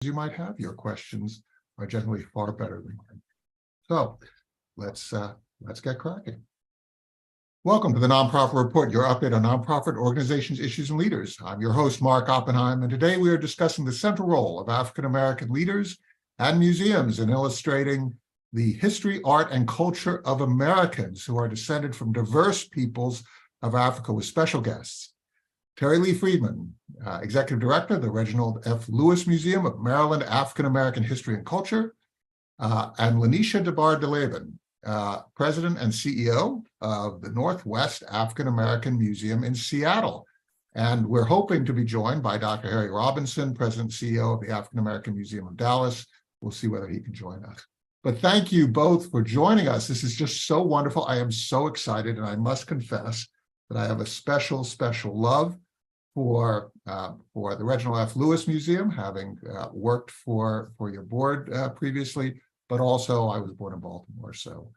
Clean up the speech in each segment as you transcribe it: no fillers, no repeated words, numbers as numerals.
you might have. Your questions are generally far better than mine. So let's get cracking. Welcome to the Nonprofit Report, your update on nonprofit organizations, issues, and leaders. I'm your host, Mark Oppenheim, and today we are discussing the central role of African-American leaders and museums in illustrating the history, art, and culture of Americans who are descended from diverse peoples of Africa, with special guests. Terri Freeman, Executive Director of the Reginald F. Lewis Museum of Maryland African-American History and Culture, and LaNesha DeBardelaben, President and CEO of the Northwest African-American Museum in Seattle. And we're hoping to be joined by Dr. Harry Robinson, President and CEO of the African-American Museum of Dallas. We'll see whether he can join us. But thank you both for joining us. This is just so wonderful. I am so excited, and I must confess that I have a special love for the Reginald F. Lewis Museum, having worked for your board previously, but also I was born in Baltimore. So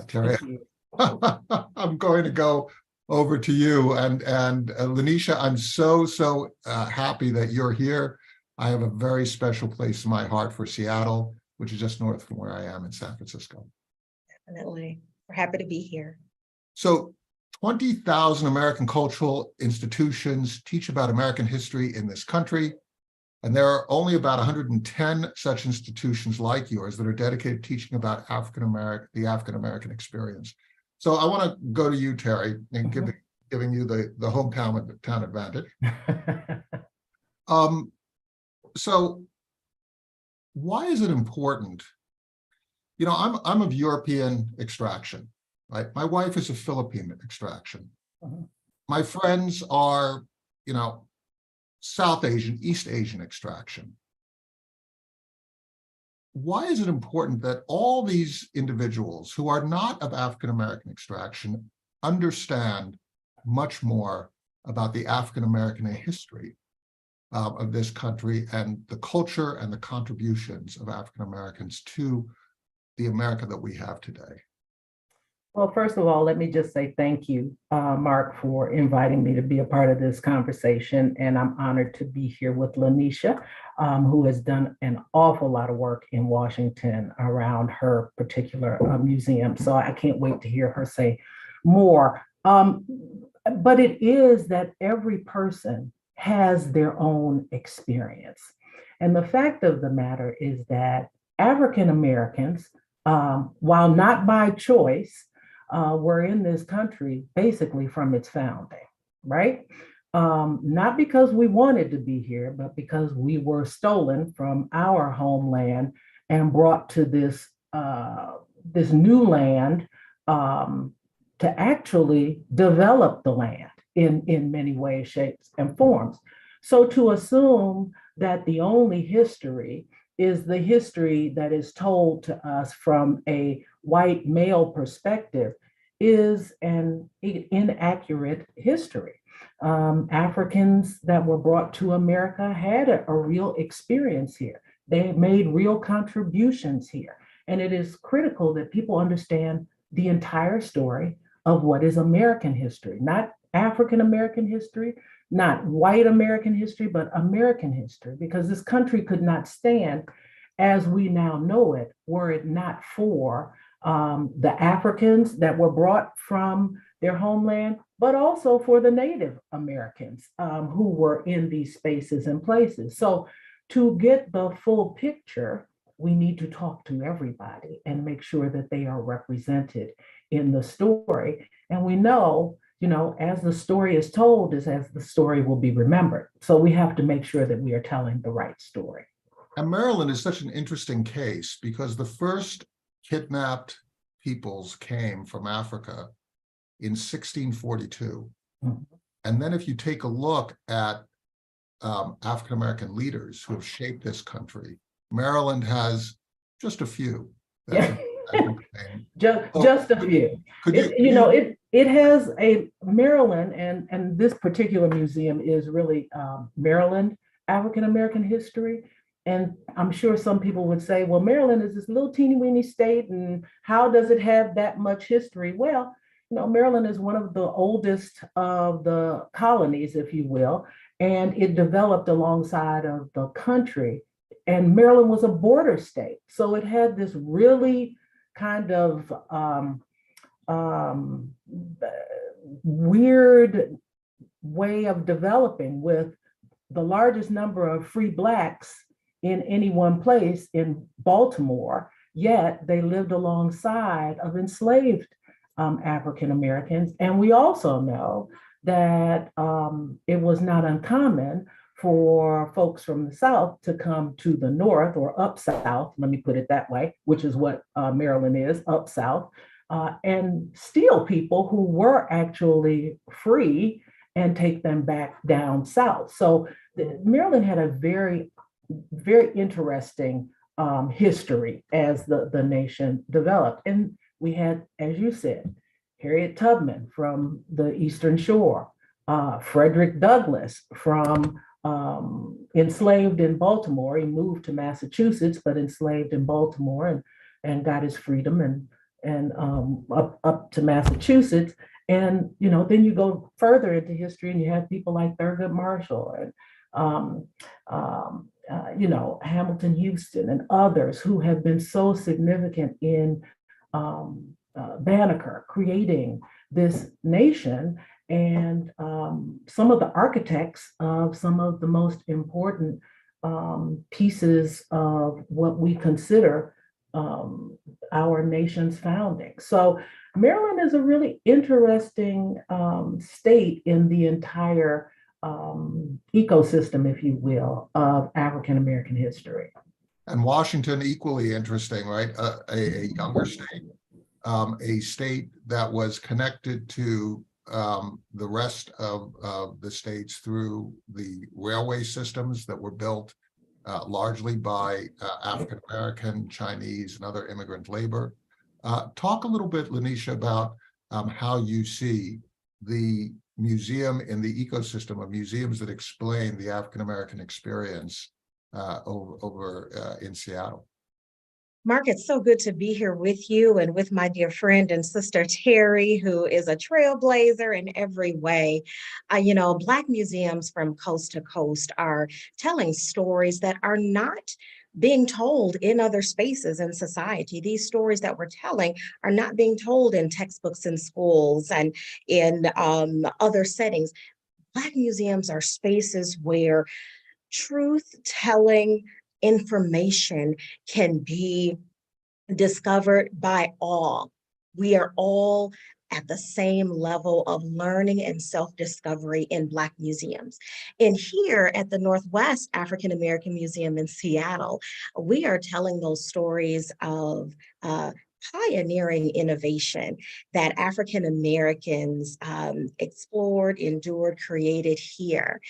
Terri, I'm going to go over to you. And LaNesha, I'm so happy that you're here. I have a very special place in my heart for Seattle, which is just north from where I am in San Francisco. Definitely. We're happy to be here. So 20,000 American cultural institutions teach about American history in this country, and there are only about 110 such institutions like yours that are dedicated to teaching about the African-American experience. So I want to go to you, Terri, and giving you the hometown town advantage. So why is it important? You know, I'm of European extraction, right? My wife is of Philippine extraction. My friends are, you know, South Asian, East Asian extraction. Why is it important that all these individuals who are not of African-American extraction understand much more about the African-American history of this country and the culture and the contributions of African-Americans to the America that we have today? Well, first of all, let me just say thank you, Mark, for inviting me to be a part of this conversation. And I'm honored to be here with LaNesha, who has done an awful lot of work in Washington around her particular museum. So I can't wait to hear her say more. But it is that every person has their own experience. And the fact of the matter is that African Americans, while not by choice, were in this country basically from its founding, right? Not because we wanted to be here, but because we were stolen from our homeland and brought to this new land to actually develop the land in many ways, shapes, and forms. So to assume that the only history is the history that is told to us from a white male perspective is an inaccurate history. Africans that were brought to America had a real experience here. They made real contributions here. And it is critical that people understand the entire story of what is American history, not African American history, not white American history, but American history, because this country could not stand as we now know it, were it not for the Africans that were brought from their homeland, but also for the Native Americans who were in these spaces and places. So to get the full picture, we need to talk to everybody and make sure that they are represented in the story. And we know, you know, as the story is told is as the story will be remembered. So we have to make sure that we are telling the right story. And Maryland is such an interesting case because the first kidnapped peoples came from Africa in 1642. And then if you take a look at African-American leaders who have shaped this country, Maryland has just a few. Just a few. It has a Maryland, and this particular museum is really Maryland African-American history. And I'm sure some people would say, well, Maryland is this little teeny weeny state, and how does it have that much history? Well, you know, Maryland is one of the oldest of the colonies, if you will, and it developed alongside of the country and Maryland was a border state. So it had this really kind of weird way of developing, with the largest number of free Blacks in any one place in Baltimore, yet they lived alongside of enslaved African Americans. And we also know that it was not uncommon for folks from the South to come to the North, or up South, let me put it that way, which is what Maryland is, up South, and steal people who were actually free and take them back down South. So Maryland had a very, very interesting history as the nation developed. And we had, as you said, Harriet Tubman from the Eastern Shore, Frederick Douglass from enslaved in Baltimore. He moved to Massachusetts, but enslaved in Baltimore, and got his freedom and up to Massachusetts. And then you go further into history, and you have people like Thurgood Marshall and Hamilton Houston and others who have been so significant in Banneker creating this nation, and some of the architects of some of the most important pieces of what we consider our nation's founding. So Maryland is a really interesting state in the entire ecosystem, if you will, of African American history. And Washington, equally interesting, right? A younger state, a state that was connected to the rest of the states through the railway systems that were built largely by African American, Chinese, and other immigrant labor. Talk a little bit, LaNesha, about how you see the museum in the ecosystem of museums that explain the African American experience over in Seattle. Mark, it's so good to be here with you and with my dear friend and sister Terri, who is a trailblazer in every way. Black museums from coast to coast are telling stories that are not being told in other spaces in society. These stories that we're telling are not being told in textbooks in schools and in other settings. Black museums are spaces where truth-telling information can be discovered by all. We are all at the same level of learning and self-discovery in Black museums. And here at the Northwest African American Museum in Seattle, we are telling those stories of pioneering innovation that African Americans explored, endured, created here.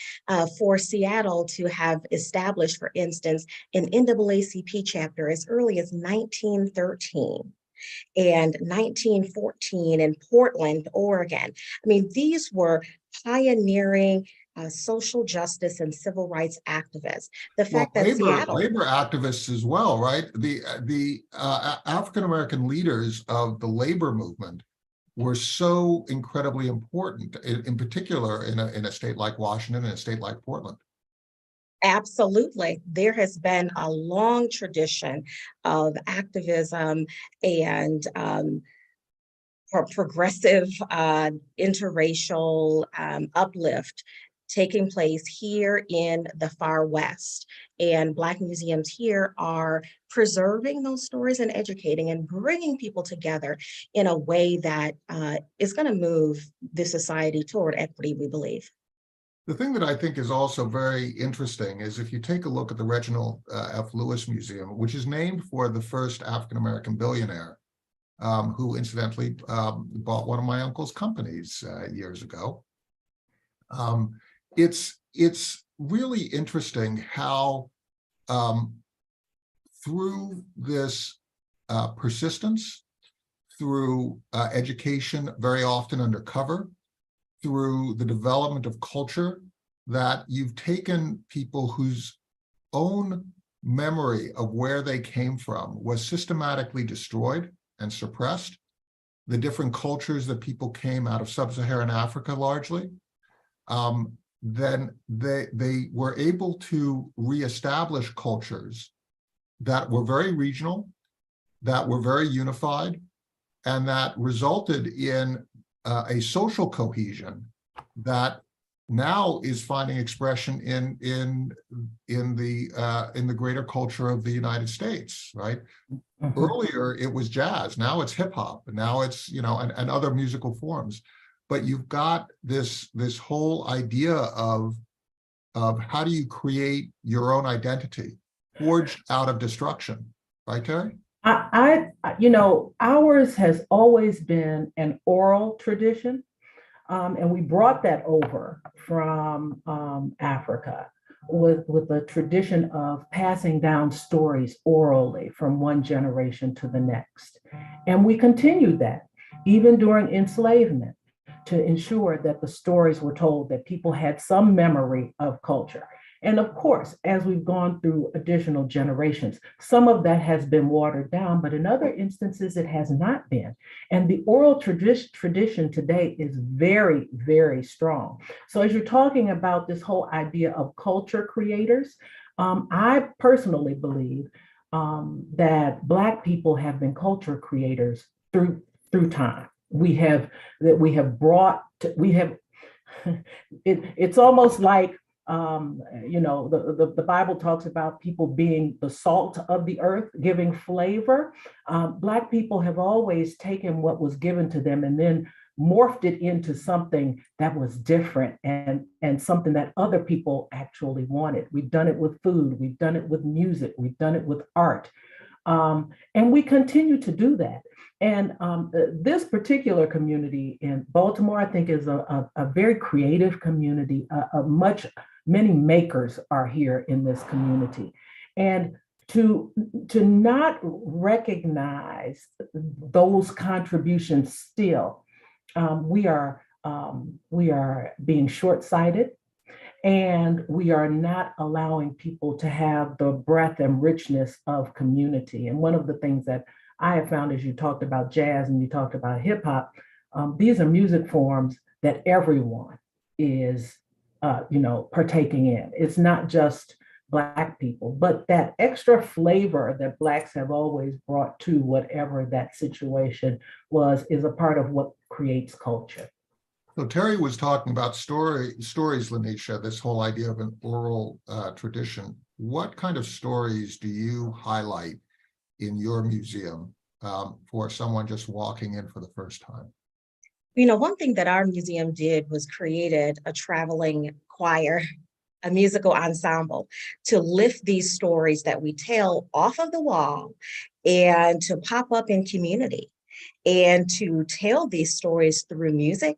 For Seattle to have established, for instance, an NAACP chapter as early as 1913. And 1914 in Portland, Oregon. I mean, these were pioneering social justice and civil rights activists. The fact that labor activists as well, right? The African American leaders of the labor movement were so incredibly important, in particular in a state like Washington and a state like Portland. Absolutely. There has been a long tradition of activism and progressive interracial uplift taking place here in the far West. And Black museums here are preserving those stories and educating and bringing people together in a way that is going to move the society toward equity, we believe. The thing that I think is also very interesting is if you take a look at the Reginald F. Lewis Museum, which is named for the first African-American billionaire, who incidentally bought one of my uncle's companies years ago. It's really interesting how through this persistence, through education, very often undercover, through the development of culture, that you've taken people whose own memory of where they came from was systematically destroyed and suppressed. The different cultures that people came out of sub-Saharan Africa largely, then they were able to reestablish cultures that were very regional, that were very unified, and that resulted in a social cohesion that now is finding expression in the greater culture of the United States, right? Earlier it was jazz, now it's hip hop, and now it's, you know, and other musical forms. But you've got this whole idea of how do you create your own identity forged out of destruction, right, Terri? You know, ours has always been an oral tradition. And we brought that over from Africa with the tradition of passing down stories orally from one generation to the next. And we continued that even during enslavement to ensure that the stories were told, that people had some memory of culture. And of course, as we've gone through additional generations, some of that has been watered down, but in other instances, it has not been. And the oral tradition today is very, very strong. So as you're talking about this whole idea of culture creators, I personally believe that Black people have been culture creators through time. It's almost like, you know, the Bible talks about people being the salt of the earth, giving flavor. Black people have always taken what was given to them and then morphed it into something that was different and something that other people actually wanted. We've done it with food, we've done it with music, we've done it with art. And we continue to do that. And this particular community in Baltimore, I think, is a very creative community. Many makers are here in this community. And to not recognize those contributions still, we are being short-sighted, and we are not allowing people to have the breadth and richness of community. And one of the things that I have found, as you talked about jazz and you talked about hip hop, these are music forms that everyone is, you know, partaking in. It's not just Black people, but that extra flavor that Blacks have always brought to whatever that situation was is a part of what creates culture. So Terri was talking about stories, LaNesha, this whole idea of an oral tradition. What kind of stories do you highlight in your museum for someone just walking in for the first time? You know, one thing that our museum did was created a traveling choir, a musical ensemble, to lift these stories that we tell off of the wall and to pop up in community and to tell these stories through music,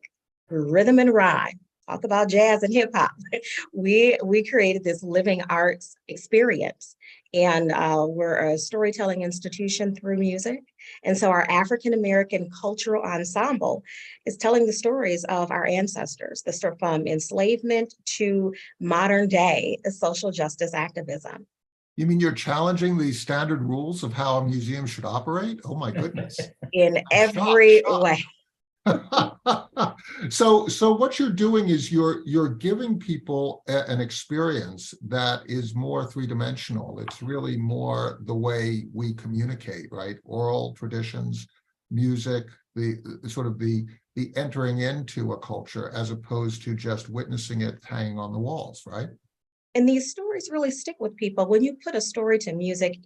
through rhythm and rhyme. Talk about jazz and hip hop. We created this living arts experience, and we're a storytelling institution through music. And so our African American cultural ensemble is telling the stories of our ancestors, from enslavement to modern day social justice activism. You mean you're challenging the standard rules of how a museum should operate? Oh my goodness. In every shocked. way. So what you're doing is you're giving people an experience that is more three-dimensional. It's really more the way we communicate, right? Oral traditions, music, the sort of the entering into a culture as opposed to just witnessing it hanging on the walls, right? And these stories really stick with people. When you put a story to music,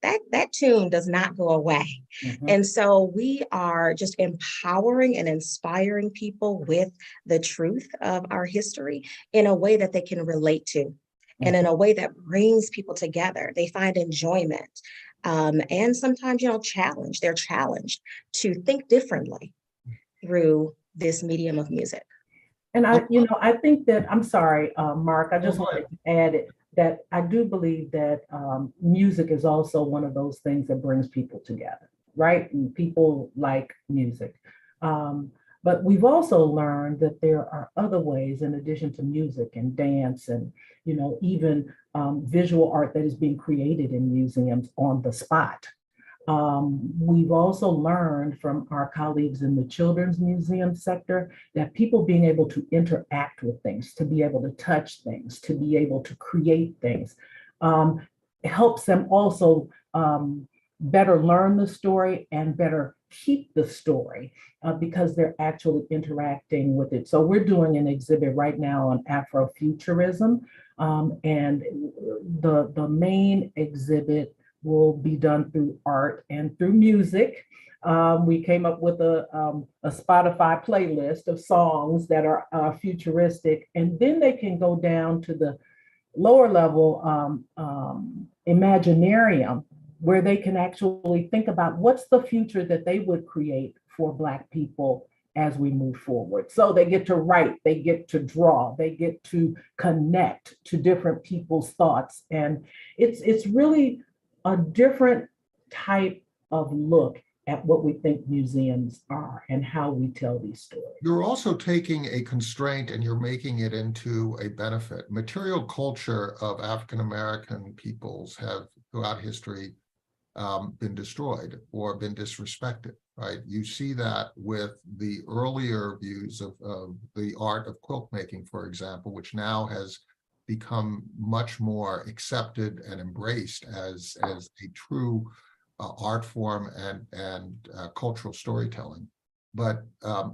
that tune does not go away. Mm-hmm. And so we are just empowering and inspiring people with the truth of our history in a way that they can relate to, mm-hmm. and in a way that brings people together. They find enjoyment, and sometimes, they're challenged to think differently through this medium of music. And I think that, I'm sorry, Mark, I just wanted to add that I do believe that music is also one of those things that brings people together, right? And people like music. But we've also learned that there are other ways in addition to music and dance and, even visual art that is being created in museums on the spot. We've also learned from our colleagues in the children's museum sector that people being able to interact with things, to be able to touch things, to be able to create things, helps them also better learn the story and better keep the story because they're actually interacting with it. So we're doing an exhibit right now on Afrofuturism, and the main exhibit will be done through art and through music. We came up with a Spotify playlist of songs that are futuristic, and then they can go down to the lower level Imaginarium, where they can actually think about what's the future that they would create for Black people as we move forward. So they get to write, they get to draw, they get to connect to different people's thoughts. And it's really a different type of look at what we think museums are and how we tell these stories. You're also taking a constraint and you're making it into a benefit. Material culture of African-American peoples have throughout history been destroyed or been disrespected, right? You see that with the earlier views of the art of quilt making, for example, which now has become much more accepted and embraced as a true art form and cultural storytelling. But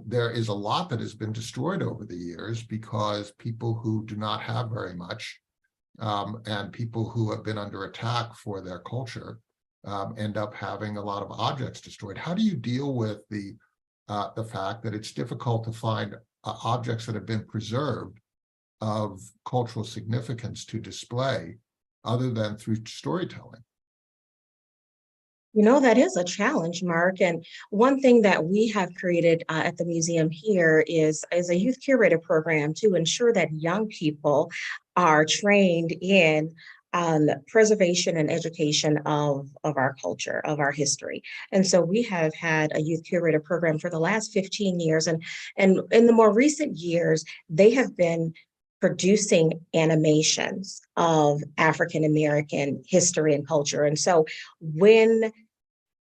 there is a lot that has been destroyed over the years because people who do not have very much and people who have been under attack for their culture end up having a lot of objects destroyed. How do you deal with the fact that it's difficult to find objects that have been preserved of cultural significance to display other than through storytelling? You know, that is a challenge, Mark. And one thing that we have created at the museum here is a youth curator program to ensure that young people are trained in preservation and education of our culture, of our history. And so we have had a youth curator program for the last 15 years. And in the more recent years, they have been producing animations of African-American history and culture. And so when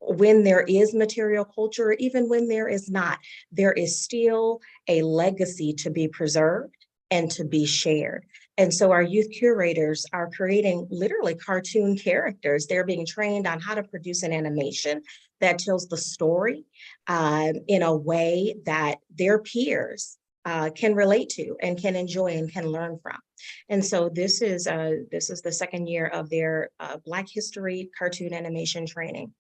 there is material culture, even when there is not, there is still a legacy to be preserved and to be shared. And so our youth curators are creating literally cartoon characters. They're being trained on how to produce an animation that tells the story in a way that their peers can relate to and can enjoy and can learn from. And so this is the second year of their Black History cartoon animation training.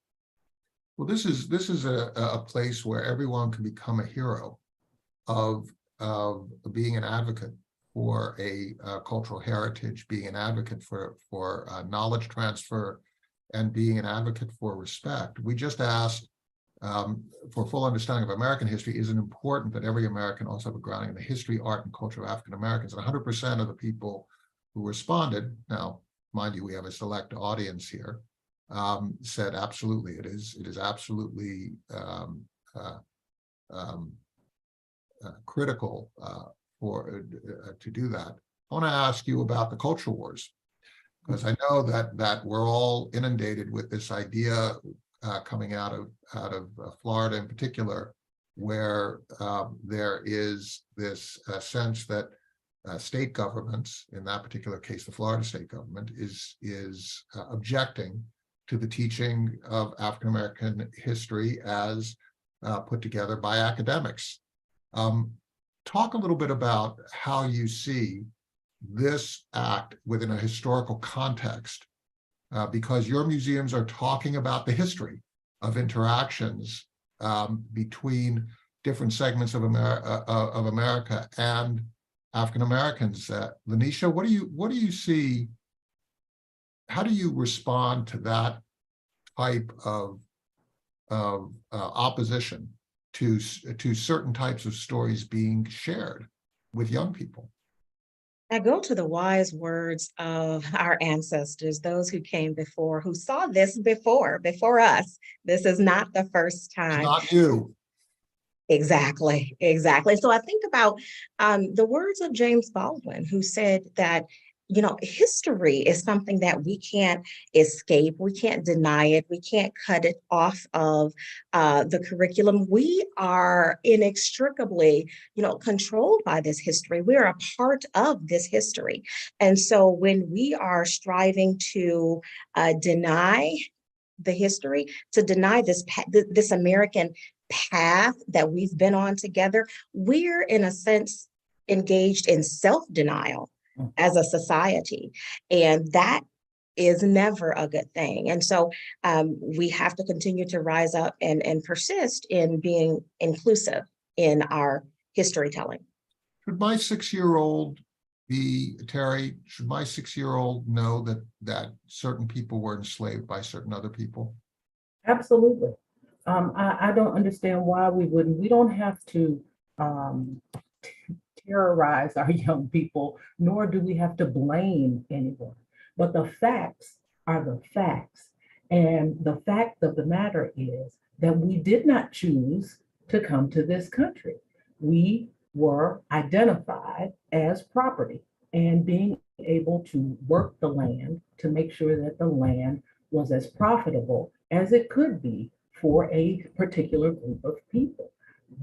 Well, this is a place where everyone can become a hero of being an advocate for a cultural heritage, being an advocate for knowledge transfer, and being an advocate for respect. We just asked for full understanding of American history, is it important that every American also have a grounding in the history, art, and culture of African Americans? And 100% of the people who responded, now, mind you, we have a select audience here, said absolutely, it is absolutely critical to do that. I want to ask you about the culture wars, because I know that we're all inundated with this idea coming out of Florida in particular, where there is this sense that state governments, in that particular case, the Florida state government, is objecting to the teaching of African American history as put together by academics. Talk a little bit about how you see this act within a historical context, because your museums are talking about the history of interactions between different segments of America and African Americans. LaNesha, what do you see? How do you respond to that type of opposition to certain types of stories being shared with young people? I go to the wise words of our ancestors, those who came before, who saw this before us. This is not the first time. It's not you. Exactly. So I think about the words of James Baldwin, who said that history is something that we can't escape. We can't deny it. We can't cut it off of the curriculum. We are inextricably, controlled by this history. We are a part of this history. And so when we are striving to deny the history, to deny this American path that we've been on together, we're in a sense engaged in self-denial as a society. And that is never a good thing. And so we have to continue to rise up and persist in being inclusive in our history telling. Should my 6-year-old Terri, should my 6-year-old know that certain people were enslaved by certain other people? Absolutely. I don't understand why we wouldn't. We don't have to terrorize our young people, nor do we have to blame anyone. But the facts are the facts. And the fact of the matter is that we did not choose to come to this country. We were identified as property, and being able to work the land to make sure that the land was as profitable as it could be for a particular group of people.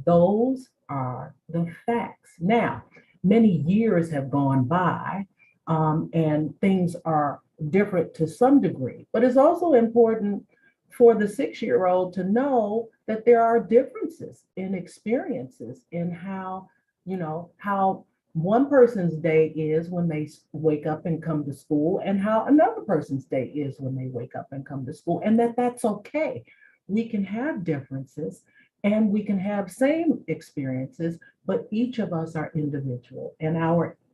Those are the facts. Now, many years have gone by, and things are different to some degree, but it's also important for the 6-year-old to know that there are differences in experiences in how one person's day is when they wake up and come to school, and how another person's day is when they wake up and come to school, and that's okay. We can have differences and we can have same experiences, but each of us are individual, and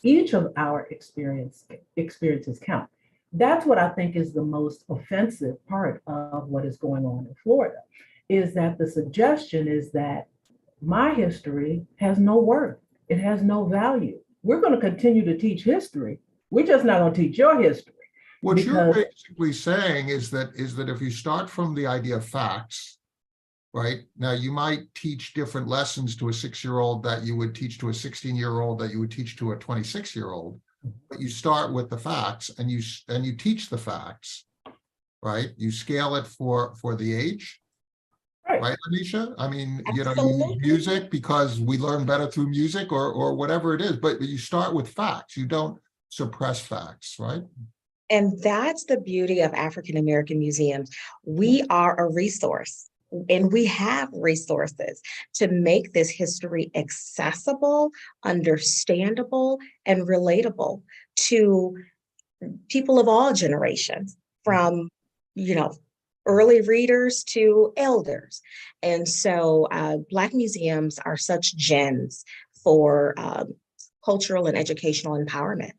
each of our experiences count. That's what I think is the most offensive part of what is going on in Florida, is that the suggestion is that my history has no worth. It has no value. We're going to continue to teach history. We're just not going to teach your history. What you're basically saying is that if you start from the idea of facts, right? Now, you might teach different lessons to a 6-year-old that you would teach to a 16-year-old that you would teach to a 26-year-old, but you start with the facts and you teach the facts, right? You scale it for the age. Right, LaNesha? I mean, you use music because we learn better through music or whatever it is, but you start with facts. You don't suppress facts, right? And that's the beauty of African American museums. We are a resource, and we have resources to make this history accessible, understandable, and relatable to people of all generations, from, early readers to elders. And so Black museums are such gems for cultural and educational empowerment.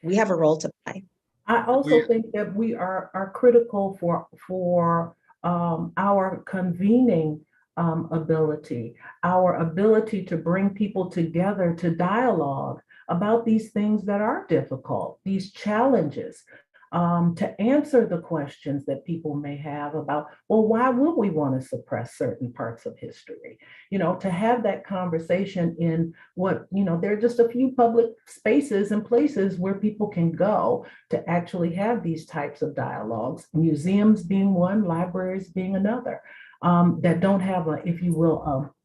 We have a role to play. I also think that we are critical for our convening ability, our ability to bring people together to dialogue about these things that are difficult, these challenges, to answer the questions that people may have about, well, why would we want to suppress certain parts of history? To have that conversation in there are just a few public spaces and places where people can go to actually have these types of dialogues, museums being one, libraries being another, that don't have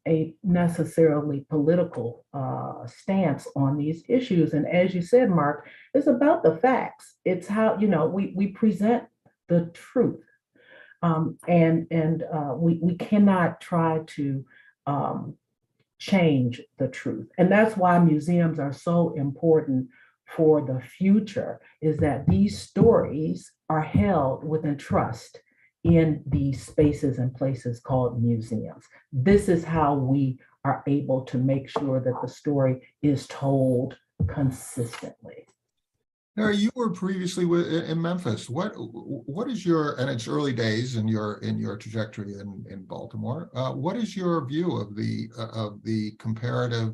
a necessarily political stance on these issues. And as you said, Mark, it's about the facts. It's how, we present the truth. And we cannot try to change the truth. And that's why museums are so important for the future, is that these stories are held within trust in these spaces and places called museums. This is how we are able to make sure that the story is told consistently. Now, you were previously in Memphis. What is your, and it's early days in your trajectory in Baltimore. What is your view of the comparative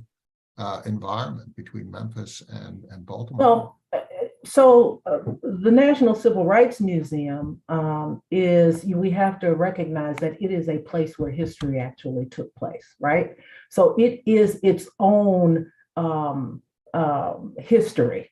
environment between Memphis and Baltimore? So the National Civil Rights Museum we have to recognize that it is a place where history actually took place, right? So it is its own history.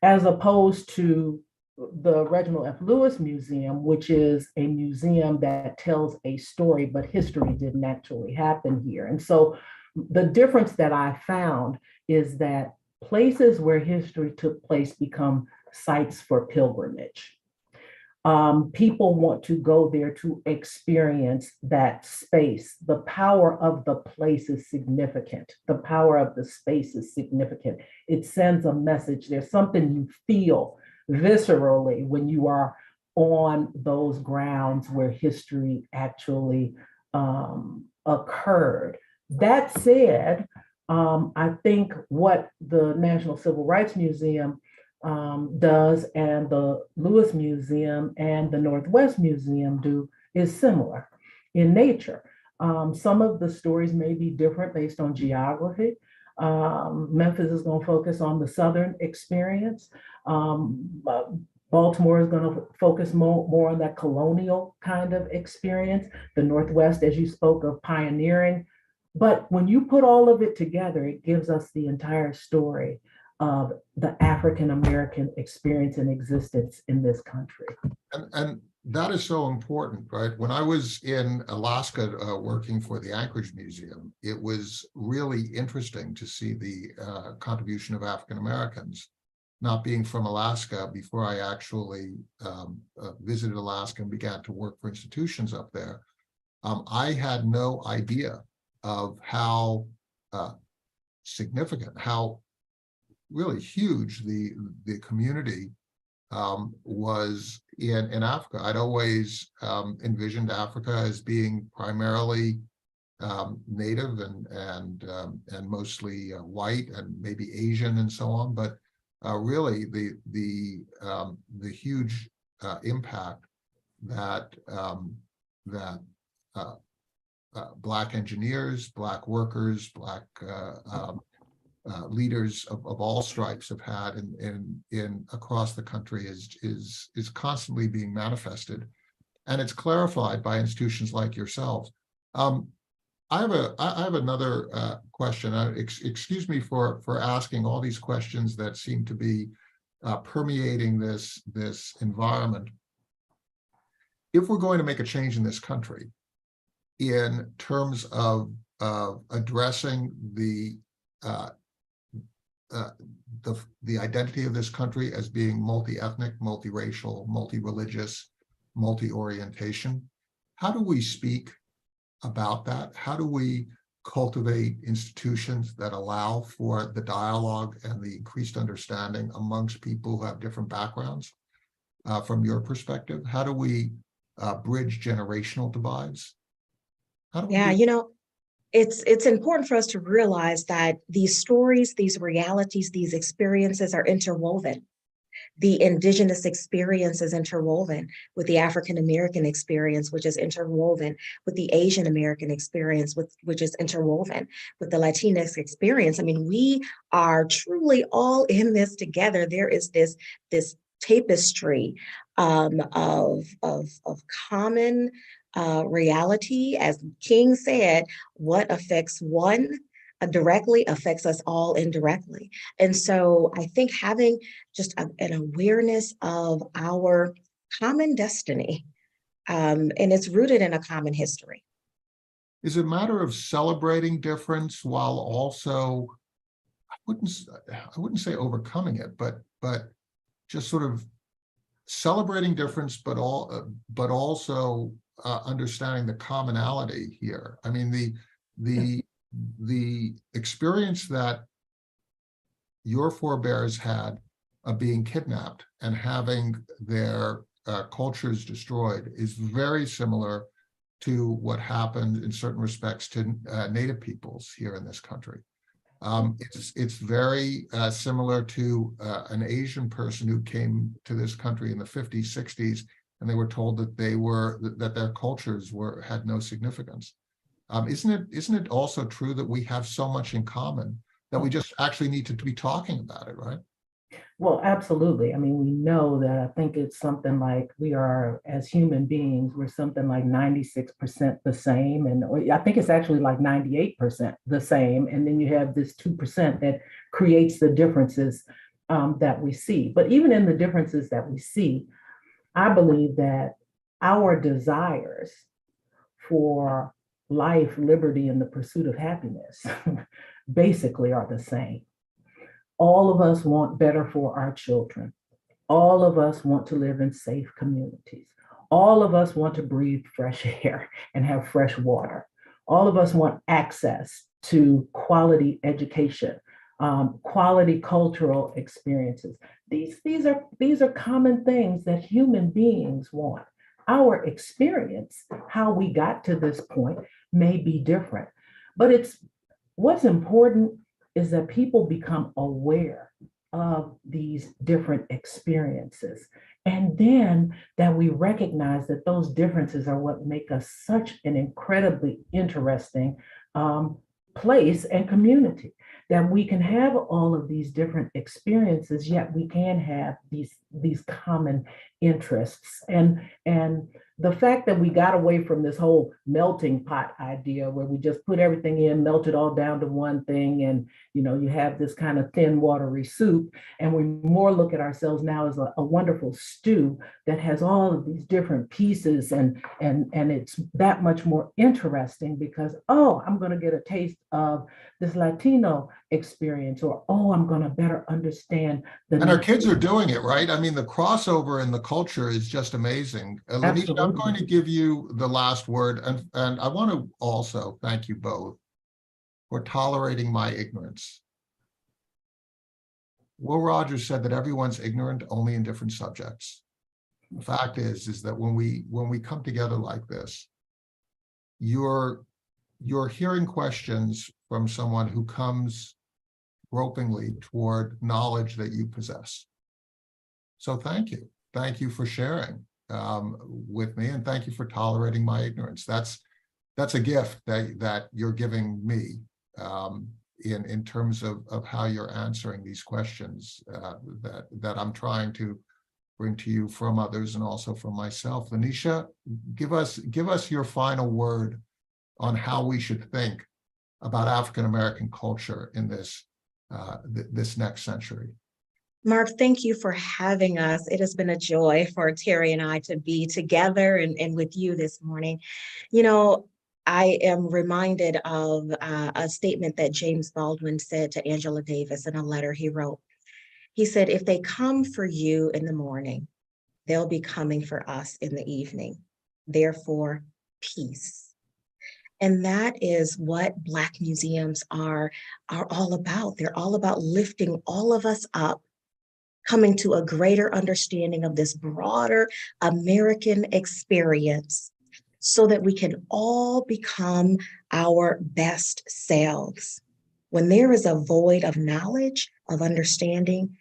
as opposed to the Reginald F. Lewis Museum, which is a museum that tells a story, but history didn't actually happen here. And so the difference that I found is that places where history took place become sites for pilgrimage. People want to go there to experience that space. The power of the place is significant. The power of the space is significant. It sends a message. There's something you feel viscerally when you are on those grounds where history actually occurred. That said, I think what the National Civil Rights Museum does and the Lewis Museum and the Northwest Museum do is similar in nature. Some of the stories may be different based on geography. Memphis is going to focus on the Southern experience. Baltimore is going to focus more on that colonial kind of experience. The Northwest, as you spoke of, pioneering. But when you put all of it together, it gives us the entire story of the African-American experience and existence in this country. And that is so important, right? When I was in Alaska working for the Anchorage Museum, it was really interesting to see the contribution of African-Americans. Not being from Alaska, before I actually visited Alaska and began to work for institutions up there, I had no idea of how significant, how really huge the community was in Africa. I'd always envisioned Africa as being primarily native and mostly white and maybe Asian and so on, but really the huge impact that Black engineers, Black workers, Black leaders of all stripes have had in across the country is constantly being manifested, and it's clarified by institutions like yourselves. I have another question. Excuse me for asking all these questions that seem to be permeating this environment. If we're going to make a change in this country in terms of addressing the identity of this country as being multi-ethnic, multi-racial, multi-religious, multi-orientation, how do we speak about that? How do we cultivate institutions that allow for the dialogue and the increased understanding amongst people who have different backgrounds? From your perspective, how do we bridge generational divides? How do we it's important for us to realize that these stories, these realities, these experiences are interwoven. The Indigenous experience is interwoven with the African-American experience, which is interwoven with the Asian American experience, which is interwoven with the Latinx experience. I mean, we are truly all in this together. There is this tapestry of common reality. As King said, what affects one directly affects us all indirectly. And so I think having just an awareness of our common destiny, and it's rooted in a common history. Is it a matter of celebrating difference while also, I wouldn't say overcoming it, but just sort of celebrating difference, but also understanding the commonality here? I mean, the experience that your forebears had of being kidnapped and having their cultures destroyed is very similar to what happened in certain respects to Native peoples here in this country. It's very similar to an Asian person who came to this country in the 50s, 60s, and they were told that that their cultures had no significance. Isn't it also true that we have so much in common that we just actually need to be talking about it, right? Well, absolutely. I mean, we know that. I think it's something like we are, as human beings, we're something like 96% the same. And I think it's actually like 98% the same. And then you have this 2% that creates the differences that we see. But even in the differences that we see, I believe that our desires for life, liberty, and the pursuit of happiness basically are the same. All of us want better for our children. All of us want to live in safe communities. All of us want to breathe fresh air and have fresh water. All of us want access to quality education, quality cultural experiences. These are common things that human beings want. Our experience, how we got to this point, may be different, but what's important is that people become aware of these different experiences. And then that we recognize that those differences are what make us such an incredibly interesting place and community, that we can have all of these different experiences, yet we can have these common interests. And the fact that we got away from this whole melting pot idea where we just put everything in, melt it all down to one thing, and you have this kind of thin, watery soup, and we more look at ourselves now as a wonderful stew that has all of these different pieces, and it's that much more interesting because, oh, I'm going to get a taste of this Latino experience, or oh, I'm going to better understand the. And our kids are doing it, right? I mean, the crossover in the culture is just amazing. LaNesha, I'm going to give you the last word, and I want to also thank you both for tolerating my ignorance. Will Rogers said that everyone's ignorant only in different subjects. The fact is that when we come together like this, you're hearing questions from someone who comes gropingly toward knowledge that you possess. So thank you. Thank you for sharing with me, and thank you for tolerating my ignorance. That's a gift that you're giving me in terms of how you're answering these questions that I'm trying to bring to you from others and also from myself. LaNesha, give us your final word on how we should think about African-American culture in this next century. Mark, thank you for having us. It has been a joy for Terri and I to be together and with you this morning. I am reminded of a statement that James Baldwin said to Angela Davis in a letter he wrote. He said, if they come for you in the morning, they'll be coming for us in the evening. Therefore, peace. And that is what Black museums are all about. They're all about lifting all of us up, coming to a greater understanding of this broader American experience so that we can all become our best selves. When there is a void of knowledge, of understanding,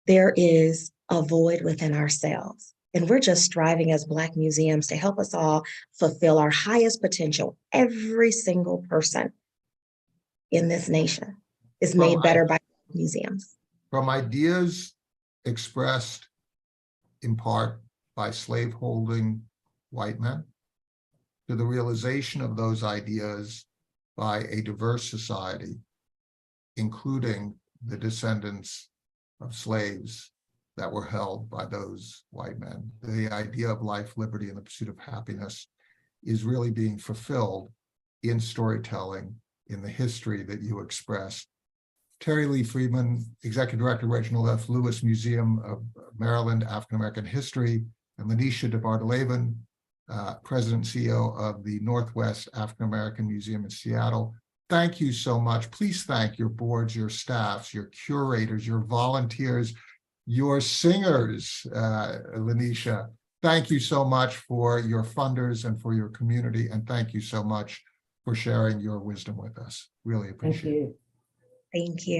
there is a void within ourselves. And we're just striving as Black museums to help us all fulfill our highest potential. Every single person in this nation is made better by museums. From ideas expressed in part by slaveholding white men to the realization of those ideas by a diverse society, including the descendants of slaves that were held by those white men. The idea of life, liberty, and the pursuit of happiness is really being fulfilled in storytelling, in the history that you expressed. Terri Lee Freeman, Executive Director, Reginald F. Lewis Museum of Maryland African-American History, and LaNesha DeBardelaben, President and CEO of the Northwest African-American Museum in Seattle. Thank you so much. Please thank your boards, your staffs, your curators, your volunteers, your singers, LaNesha. Thank you so much for your funders and for your community, and thank you so much for sharing your wisdom with us. Really appreciate it. Thank you.